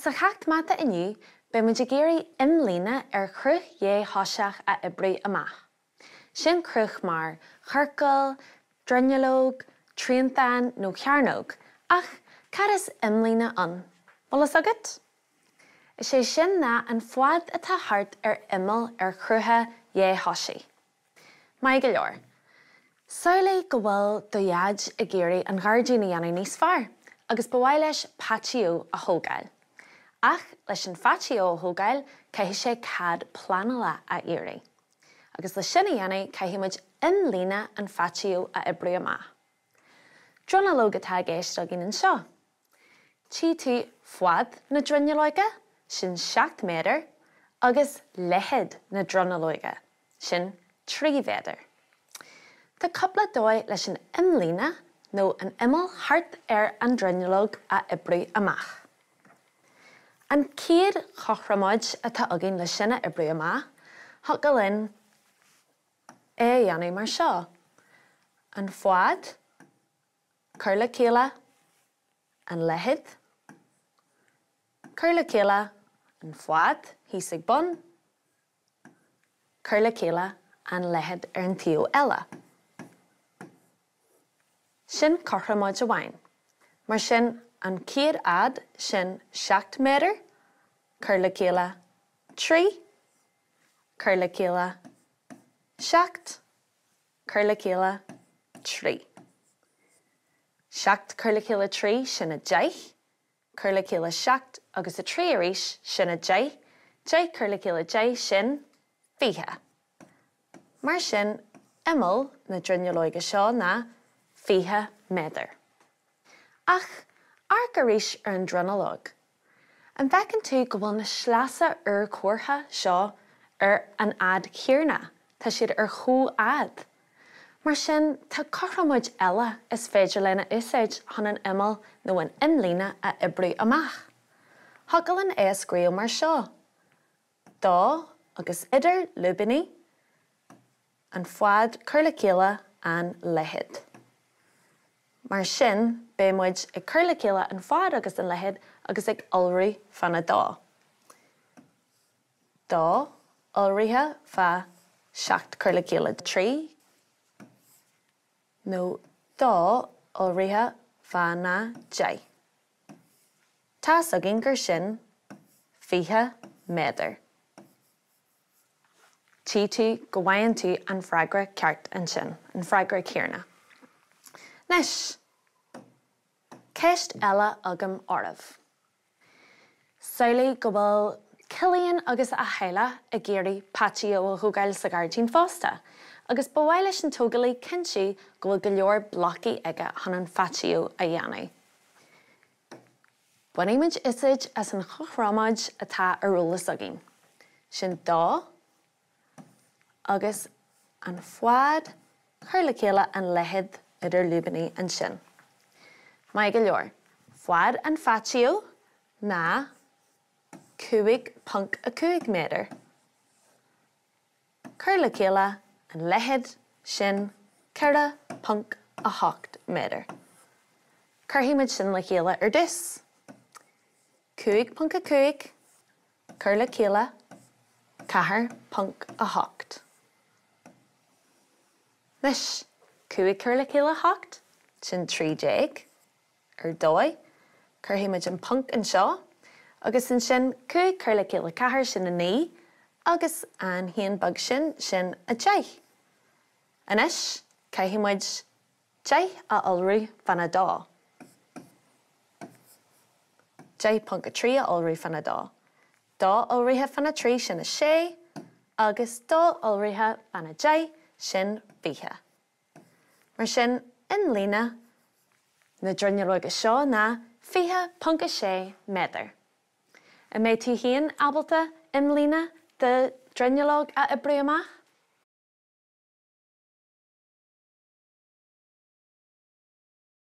Sa chacht mhata inniu, be muid géirí imlíne cruch dhé thoiseach a ibriú amach. Sin cruch mar chorcail, drunnealóg, tríontáin nó chearnóg, ach cad is imlíne an. Bolas agat? Is sé sin ná an fad atá thart imil crutha dhé thosaí. Mai go leor. Saola go bhfuil do dhead a géirí an ghardaí na dhéanamh níos fearr, agus ba mhaith leis patio a thógáil. Ach leis an patio a thógáil caithfidh sé cad pleanála a éirí. Agus le sin a dhéanamh caithfidh muid imlíne an patio a ibriú amach. Drunnealóg atá géisteach in seo. Tí tú fad na drunnealóige sin 7 méadar agus leithid na drunnealóige sin 3 méadar. Tá coppla dóigh leis an imlíne nó an imil thart an drunnealóg a ibriú amach. An céad chochramáid atá agin le sinna ibriú amach, thug go linn dhéanamh mar seo. An fad, cur le céile, an leithid, cur le céile, an fad, híosaigh bun, cur le céile, an leithid an tíú eile. Sin chochramáid a bhain. Mar sin an céad ad sin 7 méadar, cur le céile 3, cur le céile 7, cur le céile 3. 7 cur le céile 3 sin a 10, cur le céile 7 agus a 3 arís sin a 10, 10 cur le céile 10 sin 20. Mar sin imil na drunnealóige seo ná 20 méadar. Ach, arc arís an drunnealóg. An bhecinn tú go bhfuil na sleasa cuartha seo an ad chéarna, tá siad chó ad. Mar sin tá chochramáid eile is féidir lena úsáid chun an imil nó an imlíne a ibriú amach. Thugaileann scríú mar seo. Dá agus idir lubanní, an fad cur le céile an leithid. Mar sin, bé muid cur le céile an fad agus an leithid agus ag olraí fanna dá. Dá, olraithe fa 7 cur le céile 3, nó dá, olraithe fa na 10. Tá agin gur sin 20 méadar. Tí tú go bhhaigheann tú an freagra ceart an sin, an freagra céarna. Nes, ceist eile agam ormh. Saola go bhfuil cilíonn agus a chéile a géirí patio a thógáil sa gardín fásta, agus ba mhaith leis an tógalaí cinnte go bhfuil go leor blocaí aige chun an patio a dhéanamh. Bunaimid isid as an chochramáid atá arolalas agin. Sin dá agus an fad cur le céile an leithid idir lubanní an sin. Mai go leor, fad an patio ná 2.5 méadar. Cur le céile an leithid sin 4.8 méadar. Curthaimid sin le chéile ar dis. 2.5 cur le céile 4.8. Nis, 2 cur le céile 8 sin 30 ar 2, curthaimid an punt an seo, agus in sin 2 cur le céile 4 sin a 9, agus an haon bag sin a 10. Anis, caithimid 10 a olraí fanna dá. 10.3 a olraí fanna dá. Dá olraithe fanna 3 sin a 6, agus dá olraithe fanna 10 sin 20. Mar sin imlíne na drunnealóige seo ná 20.6 méadar. A méid tú haon abalta imlíne de drunnealóg a ibriú amach?